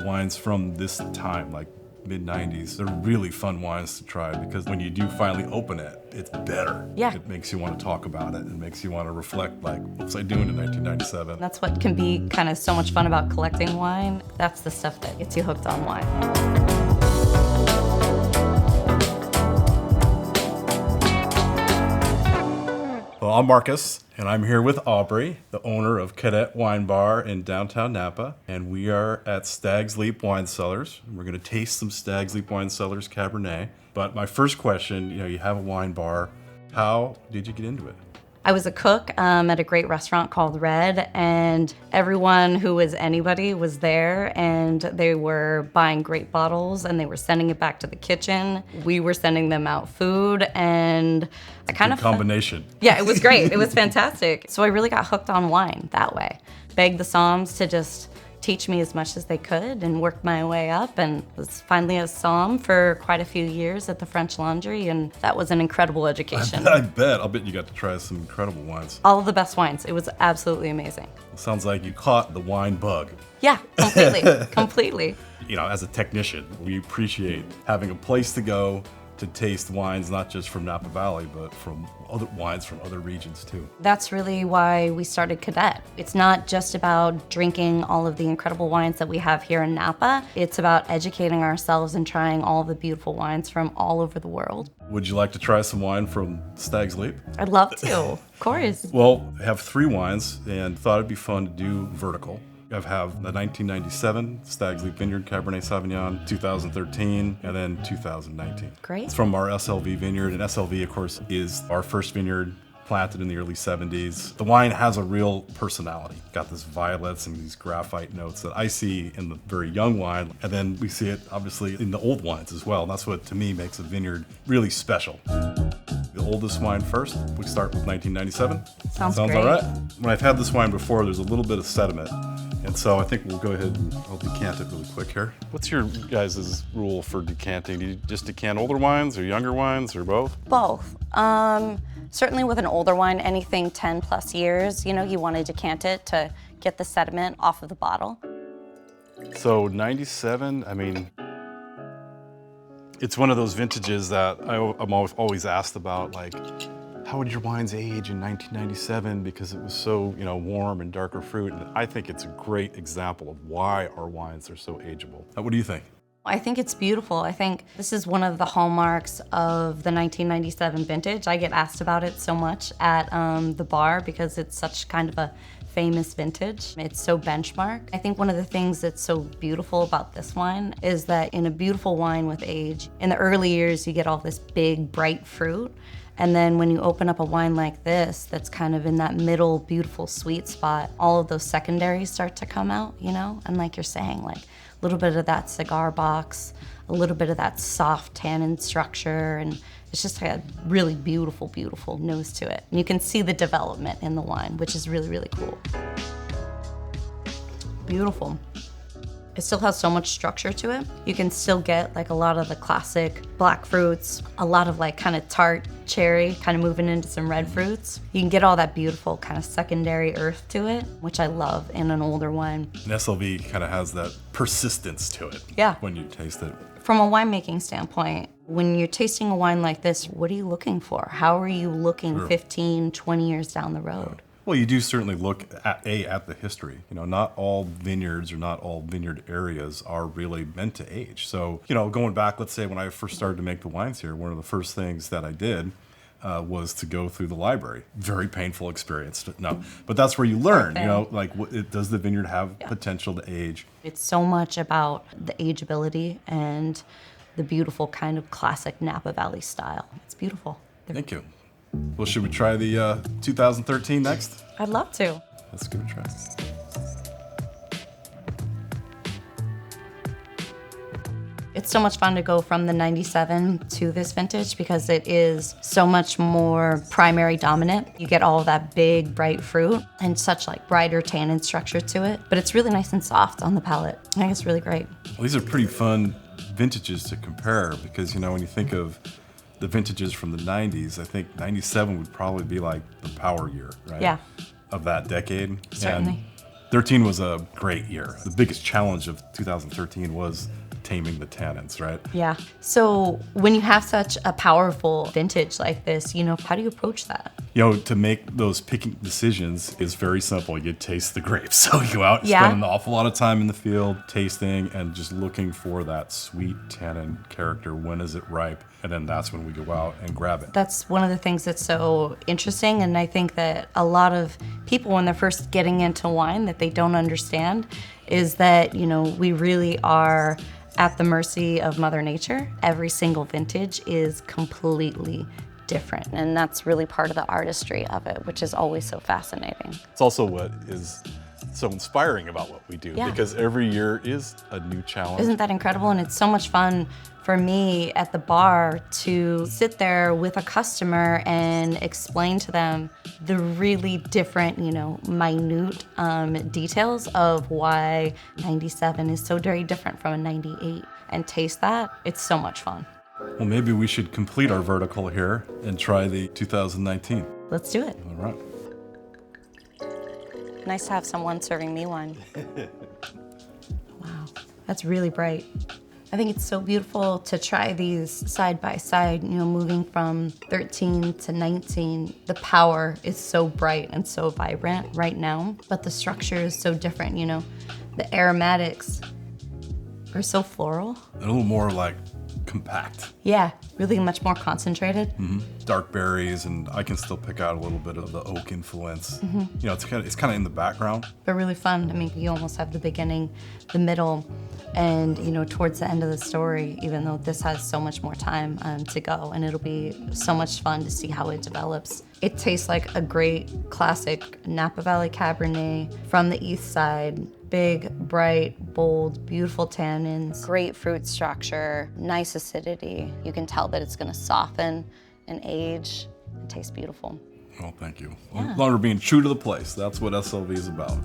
wines from this time, like mid-90s, they're really fun wines to try because when you do finally open it, it's better. Yeah. It makes you want to talk about it. It makes you want to reflect, like, what was I doing in 1997? That's what can be kind of so much fun about collecting wine. That's the stuff that gets you hooked on wine. Well, I'm Marcus, and I'm here with Aubrey, the owner of Cadet Wine Bar in downtown Napa, and we are at Stag's Leap Wine Cellars. We're going to taste some Stag's Leap Wine Cellars Cabernet. But my first question, you have a wine bar. How did you get into it? I was a cook at a great restaurant called Red, and everyone who was anybody was there, and they were buying great bottles, and they were sending it back to the kitchen. We were sending them out food, and I kind of... combination. Yeah, it was great. It was fantastic. So I really got hooked on wine that way. Begged the somms to just teach me as much as they could and worked my way up, and was finally a somm for quite a few years at the French Laundry, and that was an incredible education. I bet. I'll bet you got to try some incredible wines. All of the best wines. It was absolutely amazing. It sounds like you caught the wine bug. Yeah, completely, completely. As a technician, we appreciate having a place to go to taste wines, not just from Napa Valley, but from other wines from other regions too. That's really why we started Cadet. It's not just about drinking all of the incredible wines that we have here in Napa. It's about educating ourselves and trying all the beautiful wines from all over the world. Would you like to try some wine from Stag's Leap? I'd love to, of course. Well, I have 3 wines and thought it'd be fun to do vertical. I have the 1997 Stag's Leap Vineyard Cabernet Sauvignon, 2013, and then 2019. Great. It's from our S.L.V vineyard, and S.L.V, of course, is our first vineyard planted in the early 70s. The wine has a real personality. Got this violets and these graphite notes that I see in the very young wine, and then we see it obviously in the old wines as well. And that's what, to me, makes a vineyard really special. The oldest wine first. We start with 1997. Sounds great. All right? When I've had this wine before, there's a little bit of sediment. And so I think we'll go ahead and I'll decant it really quick here. What's your guys' rule for decanting? Do you just decant older wines or younger wines or both? Both. Certainly with an older wine, anything 10 plus years, you want to decant it to get the sediment off of the bottle. So 97, it's one of those vintages that I'm always asked about, like, how would your wines age in 1997 because it was so, warm and darker fruit. And I think it's a great example of why our wines are so ageable. What do you think? I think it's beautiful. I think this is one of the hallmarks of the 1997 vintage. I get asked about it so much at the bar because it's such kind of a famous vintage. It's so benchmark. I think one of the things that's so beautiful about this wine is that in a beautiful wine with age, in the early years you get all this big, bright fruit. And then when you open up a wine like this, that's kind of in that middle, beautiful, sweet spot, all of those secondaries start to come out, And like you're saying, like a little bit of that cigar box, a little bit of that soft tannin structure, and it's just a really beautiful, beautiful nose to it. And you can see the development in the wine, which is really, really cool. Beautiful. It still has so much structure to it. You can still get like a lot of the classic black fruits, a lot of like kind of tart cherry, kind of moving into some red fruits. You can get all that beautiful kind of secondary earth to it, which I love in an older wine. And S.L.V kind of has that persistence to it. Yeah. When you taste it. From a winemaking standpoint, when you're tasting a wine like this, what are you looking for? How are you looking 15, 20 years down the road? Well, you do certainly look at the history. Not all vineyards or not all vineyard areas are really meant to age. So, going back, let's say when I first started to make the wines here, one of the first things that I did was to go through the library. Very painful experience. No, but that's where you learn, does the vineyard have potential to age? It's so much about the ageability and the beautiful kind of classic Napa Valley style. It's beautiful. Thank you. Well, should we try the 2013 next? I'd love to. Let's give it a try. It's so much fun to go from the 97 to this vintage because it is so much more primary dominant. You get all of that big, bright fruit and such like brighter tannin structure to it, but it's really nice and soft on the palate. I think it's really great. Well, these are pretty fun vintages to compare because, when you think of the vintages from the 90s, I think 97 would probably be like the power year, right? Yeah. Of that decade. Certainly. 13 was a great year. The biggest challenge of 2013 was taming the tannins, right? Yeah. So when you have such a powerful vintage like this, how do you approach that? To make those picking decisions is very simple. You taste the grapes. So you go out, Yeah. spend an awful lot of time in the field tasting and just looking for that sweet tannin character. When is it ripe? And then that's when we go out and grab it. That's one of the things that's so interesting. And I think that a lot of people, when they're first getting into wine, that they don't understand is that, we really are at the mercy of Mother Nature. Every single vintage is completely different. And that's really part of the artistry of it, which is always so fascinating. It's also what is so inspiring about what we do, Yeah. because every year is a new challenge. Isn't that incredible? And it's so much fun for me at the bar to sit there with a customer and explain to them the really different, minute details of why 97 is so very different from a 98 and taste that. It's so much fun. Well, maybe we should complete our vertical here and try the 2019. Let's do it. All right. Nice to have someone serving me wine. Wow, that's really bright. I think it's so beautiful to try these side by side, moving from 13 to 19. The power is so bright and so vibrant right now, but the structure is so different, The aromatics are so floral. A little more like compact. Yeah, really much more concentrated. Dark berries, and I can still pick out a little bit of the oak influence. It's kind of in the background. But really fun. I mean, you almost have the beginning, the middle, and towards the end of the story, even though this has so much more time to go, and it'll be so much fun to see how it develops. It tastes like a great classic Napa Valley Cabernet from the east side. Big, bright, bold, beautiful tannins, great fruit structure, nice acidity. You can tell that it's gonna soften and age and taste beautiful. Oh, thank you. Yeah. Longer being true to the place. That's what S.L.V is about.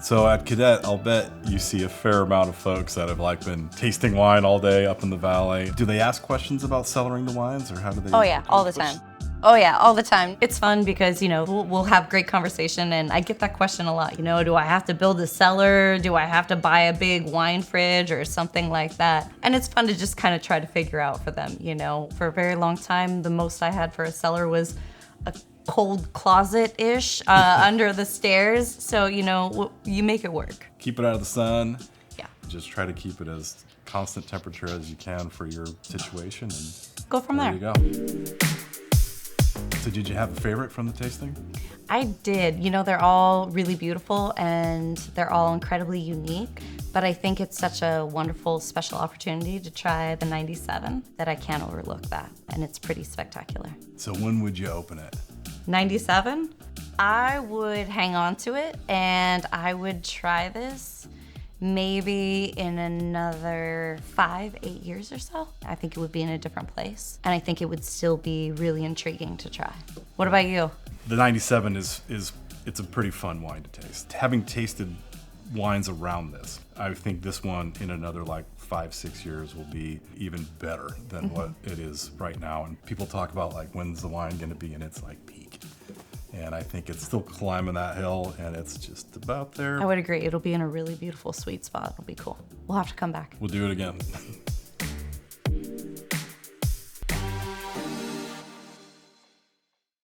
So at Cadet, I'll bet you see a fair amount of folks that have been tasting wine all day up in the valley. Do they ask questions about cellaring the wines, or how do they? Oh yeah, all the time. Oh yeah, all the time. It's fun because, we'll have great conversation, and I get that question a lot. Do I have to build a cellar? Do I have to buy a big wine fridge or something like that? And it's fun to just kind of try to figure out for them, For a very long time, the most I had for a cellar was a cold closet-ish under the stairs. So, you make it work. Keep it out of the sun. Yeah. Just try to keep it as constant temperature as you can for your situation, and Go from there. you go. So did you have a favorite from the tasting? I did. They're all really beautiful and they're all incredibly unique, but I think it's such a wonderful special opportunity to try the 97 that I can't overlook that, and it's pretty spectacular. So when would you open it? 97? I would hang on to it and I would try this maybe in another 5-8 years or so. I think it would be in a different place, and I think it would still be really intriguing to try. What about you? The 97 it's a pretty fun wine to taste. Having tasted wines around this, I think this one in another 5-6 years will be even better than what it is right now. And people talk about when's the wine going to be in its peak. And I think it's still climbing that hill, and it's just about there. I would agree. It'll be in a really beautiful sweet spot. It'll be cool. We'll have to come back. We'll do it again.